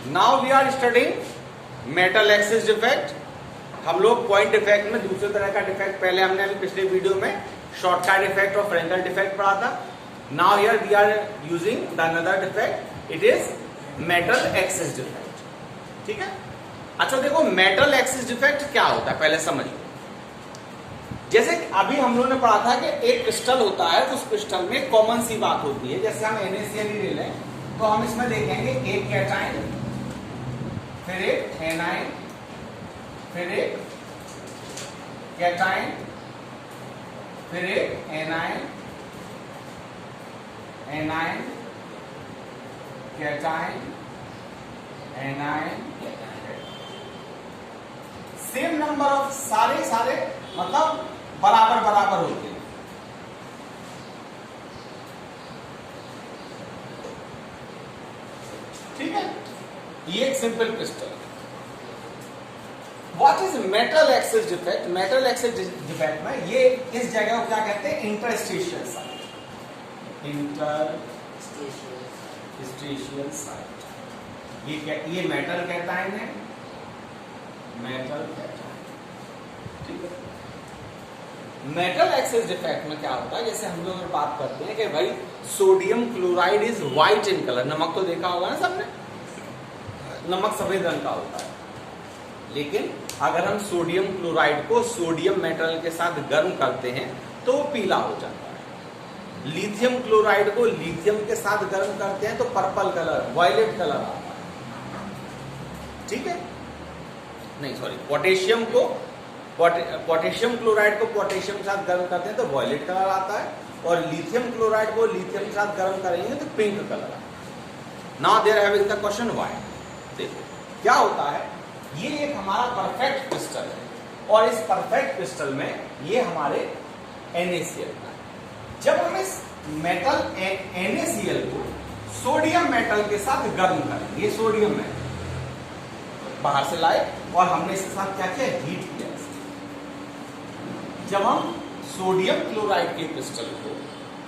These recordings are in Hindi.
Now we are studying metal excess defect. हम लोग पॉइंट डिफेक्ट में दूसरे तरह का डिफेक्ट पहले हमने अभी पिछले वीडियो में शॉर्टकट डिफेक्ट और फ्रेंकल डिफेक्ट पढ़ा था। Now here we are using the another defect, it is metal excess defect. ठीक है, अच्छा देखो मेटल एक्सिस डिफेक्ट क्या होता है पहले समझिए। जैसे अभी हम लोगों ने पढ़ा था कि एक क्रिस्टल होता है, उस क्रिस्टल में कॉमन सी बात होती है। जैसे हम NaCl ही ले लें तो हम इसमें देखेंगे एक कैटाइन, फिर एक एनाइन, फिर एक कैटाइन, फिर एक A9, A9, cation, A9, same number of सारे मतलब बराबर बराबर होते हैं। ठीक है, ये एक simple crystal. What is metal excess defect? Metal excess defect में ये इस जगह को क्या कहते हैं? Interstitial site. Interstitial site. ये मेटल कैटाइन है, मेटल कैटाइन। ठीक है, मेटल एक्सिस डिफेक्ट में क्या होता है? जैसे हम लोग बात करते हैं कि भाई sodium chloride is white in colour. नमक तो देखा होगा ना सबने, नमक सफेद रंग का होता है। लेकिन अगर हम सोडियम क्लोराइड को सोडियम मेटल के साथ गर्म करते हैं तो वो पीला हो जाता है। लिथियम क्लोराइड को लिथियम के साथ गर्म करते हैं तो पर्पल कलर, वायलेट कलर आता है। ठीक है, नहीं सॉरी, पोटेशियम क्लोराइड को पोटेशियम के साथ गर्म करते हैं तो वॉयलेट कलर आता है, और लिथियम क्लोराइड को लिथियम के साथ गर्म करेंगे तो पिंक कलर आता है। Now there having the question why. देखो क्या होता है, ये एक हमारा परफेक्ट क्रिस्टल है और इस परफेक्ट क्रिस्टल में ये हमारे NaCl का है। जब हम इस मेटल NaCl को सोडियम मेटल के साथ गर्म करें, ये सोडियम है बाहर से लाए और हमने इसके साथ क्या किया? हीट किया। जब हम सोडियम क्लोराइड के क्रिस्टल को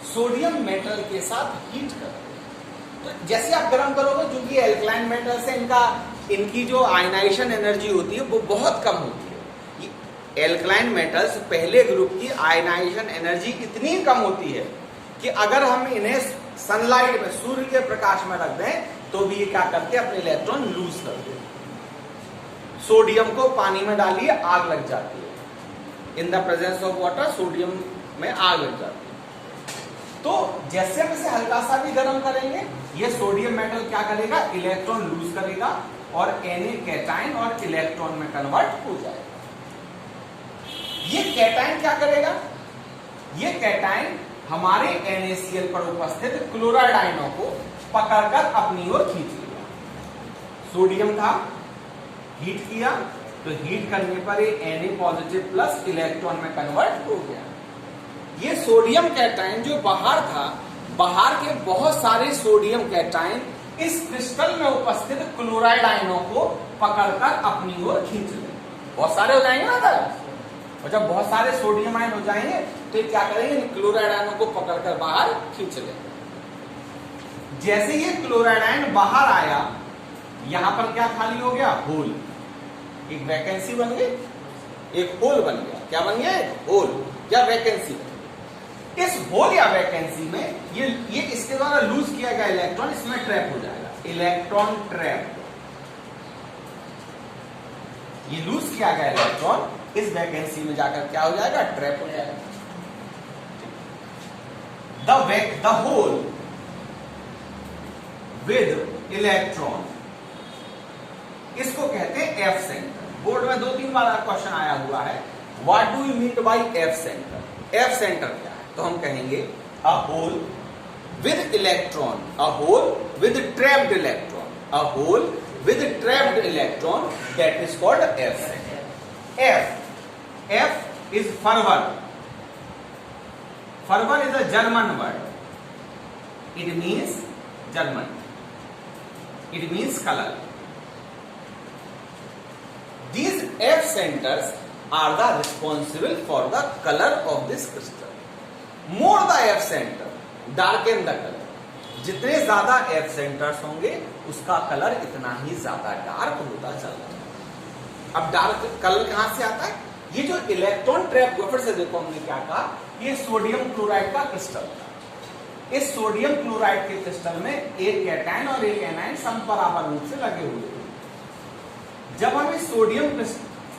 सोडियम मेटल के साथ हीट करते हैं तो जैसे आप गर्म करोगे, क्योंकि एल्कलाइन मेटल्स है, इनकी जो आयनाइजेशन एनर्जी होती है वो बहुत कम होती है। एल्कलाइन मेटल्स पहले ग्रुप की आयनाइजेशन एनर्जी इतनी कम होती है कि अगर हम इन्हें सनलाइट में, सूर्य के प्रकाश में रख दें तो भी ये क्या करते हैं? अपने इलेक्ट्रॉन लूज कर देते हैं। सोडियम को पानी में डालिए, आग लग जाती है। In the presence of water sodium में आग लग जाती है। तो जैसे हम इसे हल्का सा भी गर्म करेंगे, ये सोडियम मेटल क्या करेगा? इलेक्ट्रॉन लूज करेगा और Na कैटाइन और इलेक्ट्रॉन में कन्वर्ट हो जाएगा। ये कैटाइन क्या करेगा? ये कैटाइन हमारे NaCl पर उपस्थित क्लोराइड आयनों को पकड़कर अपनी ओर खींच लेगा। सोडियम था, हीट किया तो हीट करने पर ये Na पॉजिटिव प्लस इलेक्ट्रॉन में कन्वर्ट हो गया। ये सोडियम कैटाइन जो बाहर था, बाहर के बहुत सारे सोडियम कैटाइन इस क्रिस्टल में उपस्थित क्लोराइड आयनों को पकड़कर अपनी ओर खींच ले। बहुत सारे हो जाएंगे ना सर, और जब बहुत सारे सोडियम आयन हो जाएंगे तो ये क्या करेंगे? क्लोराइड आयनों को पकड़कर बाहर खींच ले। जैसे ये क्लोराइड आयन बाहर आया, यहां पर क्या खाली हो गया? होल। एक वैकेंसी बन गई, एक होल बन गया। क्या बन गया? एक होल या वैकेंसी। इस होल या वैकेंसी में ये इसके द्वारा लूज किया गया इलेक्ट्रॉन इसमें ट्रैप हो जाएगा। इलेक्ट्रॉन ट्रैप, ये लूज किया गया इलेक्ट्रॉन इस वैकेंसी में जाकर क्या हो जाएगा? ट्रैप हो जाएगा। द होल विद इलेक्ट्रॉन, इसको कहते हैं F सेंटर। बोर्ड में 2-3 बार क्वेश्चन आया हुआ है, what do you mean by F centre? F centre क्या है? तो हम कहेंगे a hole with electron, a hole with trapped electron, a hole with trapped electron, that is called F centre. F is fervor. Fervor is a German word. It means German. It means color. These F centers are the responsible for the color of this crystal. More the F center, darken the color. जितने ज्यादा एफ सेंटर्स होंगे उसका कलर इतना ही ज्यादा डार्क होता चला जाएगा। अब डार्क कलर कहां से आता है? ये जो इलेक्ट्रॉन ट्रैप, फिर से देखो हमने क्या कहा, ये सोडियम क्लोराइड का क्रिस्टल था। इस सोडियम क्लोराइड के क्रिस्टल में एक कैटायन और एक एनायन समबराबर रूप से लगे हुए हैं। जब हम इस सोडियम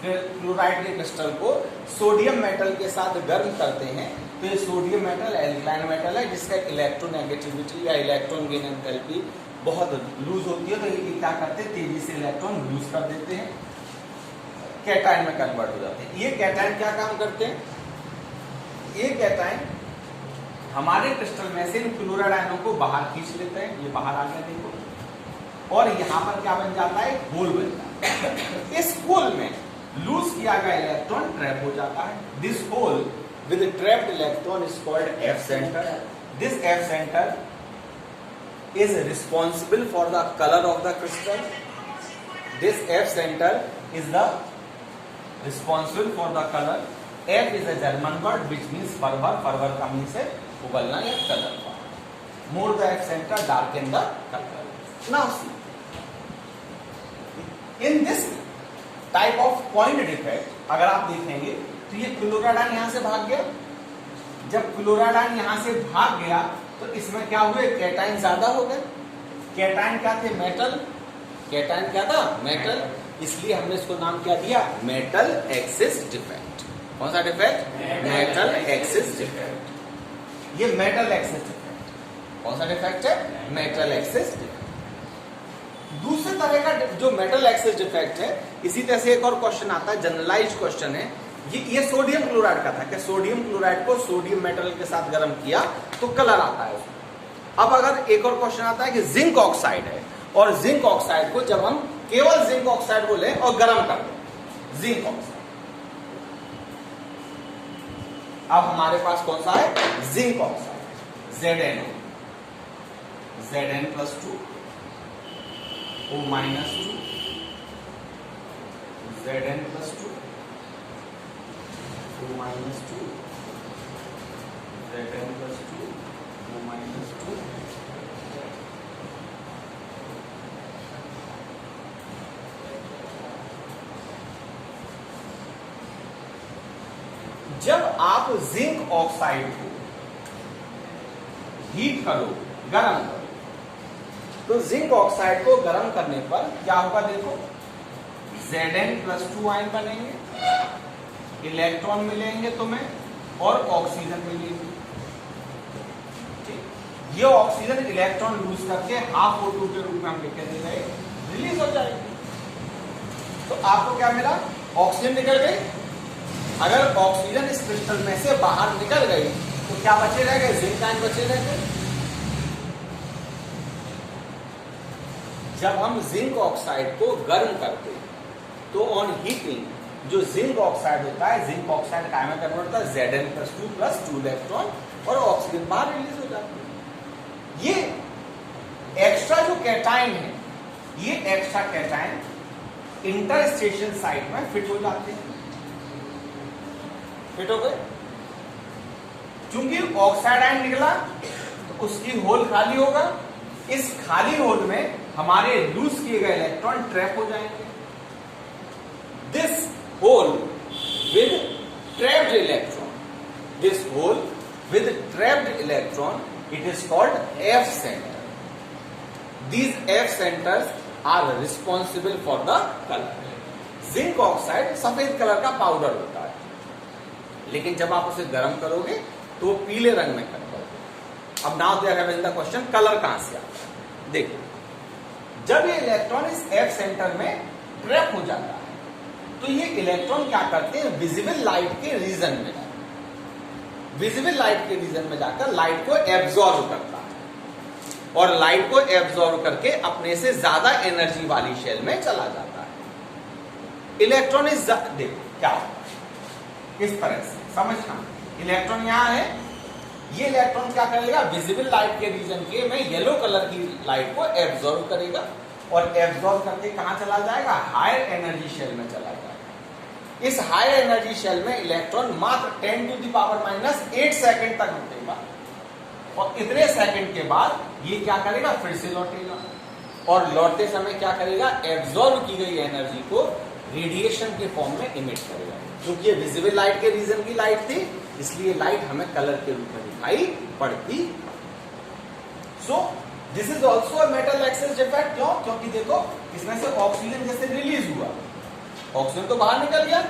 क्लोराइड के क्रिस्टल को सोडियम मेटल के साथ गर्म करते हैं तो ये सोडियम मेटल एल्कलाइन मेटल है जिसका इलेक्ट्रोनेगेटिविटी या इलेक्ट्रॉन गेन एंथैल्पी बहुत लूज होती है, तो ये क्या करते हैं, तेजी से इलेक्ट्रॉन लूज कर देते हैं, कैटायन में कन्वर्ट हो जाते हैं। ये कैटायन क्या काम करते हैं? ये कैटायन हमारे क्रिस्टल में से इन क्लोराइड आयनों को बाहर खींच लेते हैं, ये बाहर आ गया देखो, और यहां पर क्या बन जाता है, होल बन जाता है। इस होल में लूज किया गया इलेक्ट्रॉन ट्रैप हो जाता है। This hole with a trapped electron is called F center. This F center is responsible for the color of the crystal. This F center is the responsible for the color. F is a German word which means fervor. Fervor का means है उबलना या color। More the F center, darken the color. Now see, in this type of point defect, अगर आप देखेंगे तो ये क्लोराइड आयन यहां से भाग गया। जब क्लोराइड आयन यहां से भाग गया तो इसमें क्या हुए, कैटायन ज्यादा हो गए। कैटायन क्या थे, मेटल। कैटायन क्या था, मेटल। इसलिए हमने इसको नाम क्या दिया, मेटल एक्सिस डिफेक्ट। कौन सा डिफेक्ट, मेटल एक्सिस डिफेक्ट। ये मेटल एक्सिस डिफेक्ट कौन सा डिफेक्ट है, मेटल एक्सिस डिफेक्ट। दूसरे तरह का जो मेटल एक्सिस डिफेक्ट है, इसी तरह से एक और क्वेश्चन आता है, जनरलाइज्ड क्वेश्चन है। ये सोडियम क्लोराइड का था कि सोडियम क्लोराइड को सोडियम मेटल के साथ गर्म किया तो कलर आता है उसमें। अब अगर एक और क्वेश्चन आता है कि जिंक ऑक्साइड है और जिंक ऑक्साइड को जब हम केवल जिंक ऑक्साइड को लें और गर्म कर दें, जिंक ऑक्साइड, अब हमारे पास कौन सा है, zinc oxide, Zn, Zn+2 O-2, Zn+2 O-2, Zn+2 O-2। जब आप जिंक ऑक्साइड को हीट करो, गर्म करो, तो जिंक ऑक्साइड को गर्म करने पर क्या होगा, देखो Zn+2 आयन बनेंगे, इलेक्ट्रॉन मिलेंगे तुम्हें और ऑक्सीजन मिलेगी। ठीक, ये ऑक्सीजन इलेक्ट्रॉन लूज करके हाफ O2 के रूप में हम लिख के दे रहे, रिलीज हो जाएगी। तो आपको क्या मिला, ऑक्सीजन निकल गई। अगर ऑक्सीजन इस क्रिस्टल में से बाहर निकल गई तो क्या बचे रह गए, जिंक आयन बचे रह गए। जब हम जिंक ऑक्साइड को गर्म करते हैं तो ऑन हीटिंग जो जिंक ऑक्साइड होता है, जिंक ऑक्साइड काय में कन्वर्ट होता है, Zn+2 + 2 इलेक्ट्रॉन और ऑक्सीजन बाहर रिलीज हो जाती है। ये एक्स्ट्रा जो कैटायन है, ये एक्स्ट्रा कैटायन इंटरस्टेशन साइट में फिट हो जाते हैं, फिट हो गए। चूंकि ऑक्साइड आयन निकला तो उसकी होल खाली होगा, इस खाली होल में हमारे लूज किए गए इलेक्ट्रॉन ट्रैप हो जाएंगे। This hole with trapped electron, this hole with trapped electron, it is called F center. These F centers are responsible for the color. Zinc oxide सफेद कलर का पाउडर होता है, लेकिन जब आप उसे गर्म करोगे तो वो पीले रंग में कन्वर्ट होगा। अब now there have the question, colour कहां से आता है। देखिए, जब ये इलेक्ट्रॉन इस F सेंटर में ट्रैप हो जाता है तो ये इलेक्ट्रॉन क्या करते हैं, विजिबल लाइट के रीजन में जाकर, विजिबल लाइट के रीजन में जाकर लाइट को एब्जॉर्ब करता है और लाइट को एब्जॉर्ब करके अपने से ज्यादा एनर्जी वाली शेल में चला जाता है। इलेक्ट्रॉन इस, देखो क्या होता है, इस तरह से समझना, इलेक्ट्रॉन यहां है, ये इलेक्ट्रॉन क्या कर लेगा, विजिबल लाइट के रीजन के में येलो कलर की लाइट को एब्जॉर्ब करेगा और एब्जॉर्ब करके कहां चला जाएगा, हायर एनर्जी शेल में चला जाएगा। इस हायर एनर्जी शेल में इलेक्ट्रॉन मात्र 10⁻⁻⁸ सेकंड तक रुकेगा और इतने सेकंड के बाद ये क्या करेगा, फिर से लौटेगा और लौटते समय क्या करेगा, एब्जॉर्ब की गई एनर्जी को रेडिएशन के फॉर्म में इमिट करेगा। क्योंकि ये विजिबल लाइट के रीजन की लाइट थी, इसलिए लाइट हमें कलर के रूप में दिखाई पड़ती। So this is also a metal access defect. क्यों? क्योंकि देखो इसमें से ऑक्सीजन जैसे रिलीज हुआ, ऑक्सीजन तो बाहर निकल गया,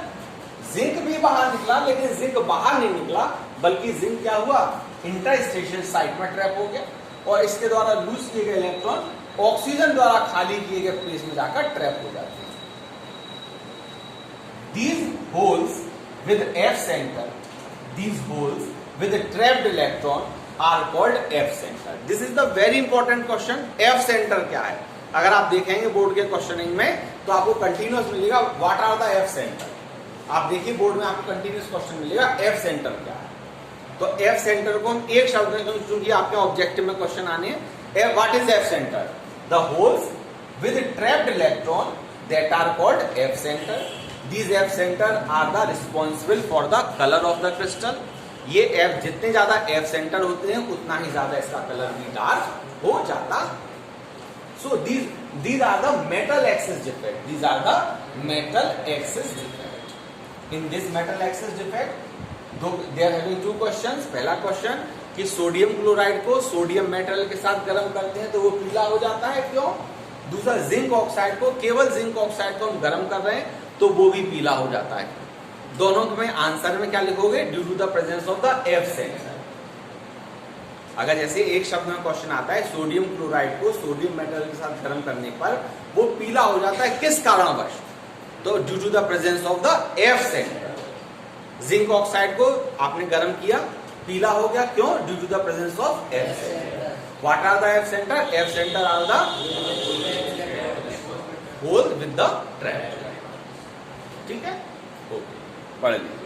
जिंक भी बाहर निकला, लेकिन जिंक बाहर नहीं निकला, बल्कि जिंक क्या हुआ, इंटरस्टेशियल साइट में ट्रैप हो गया और इसके द्वारा लूज किए गए इलेक्ट्रॉन ऑक्सीजन द्वारा खाली किए गए प्लेस में जाकर ट्रैप हो जाते हैं। These holes with F center, these holes with a trapped electron are called F center. This is the very important question. F center क्या है? अगर आप देखेंगे बोर्ड के क्वेश्चनिंग में तो आपको कंटिन्यूअस मिलेगा what are the F center। आप देखिए बोर्ड में आपको कंटिन्यूअस क्वेश्चन मिलेगा F center क्या है। तो F center को हम एक शब्द में, क्योंकि आपके ऑब्जेक्टिव में क्वेश्चन आने हैं, what is F center? The holes with trapped electron that are called F center. These F center are the responsible for the color of the crystal. ये F जितने ज्यादा F center होते हैं उतना ही ज्यादा इसका कलर भी डार्क हो जाता। So these are the metal axis defect. These are the metal axis defect. In this metal axis defect, they are having two questions. पहला क्वेश्चन कि सोडियम क्लोराइड को सोडियम मेटल के साथ गर्म करते हैं तो वो पीला हो जाता है, क्यों? दूसरा जिंक ऑक्साइड को, केवल जिंक ऑक्साइड को हम गर्म कर रहे हैं तो वो भी पीला हो जाता है। दोनों में आंसर में क्या लिखोगे, due to the presence of the F centre. अगर जैसे एक शब्द में क्वेश्चन आता है सोडियम क्लोराइड को सोडियम मेटल के साथ गर्म करने पर वो पीला हो जाता है, किस कारणवश, तो due to the presence of the F centre. Zinc oxide को आपने गर्म किया, पीला हो गया, क्यों? Due to the presence of F centre. What are the F centre? F centre are the hole with the trap. ठीक है, ओके, पढ़ लीजिए।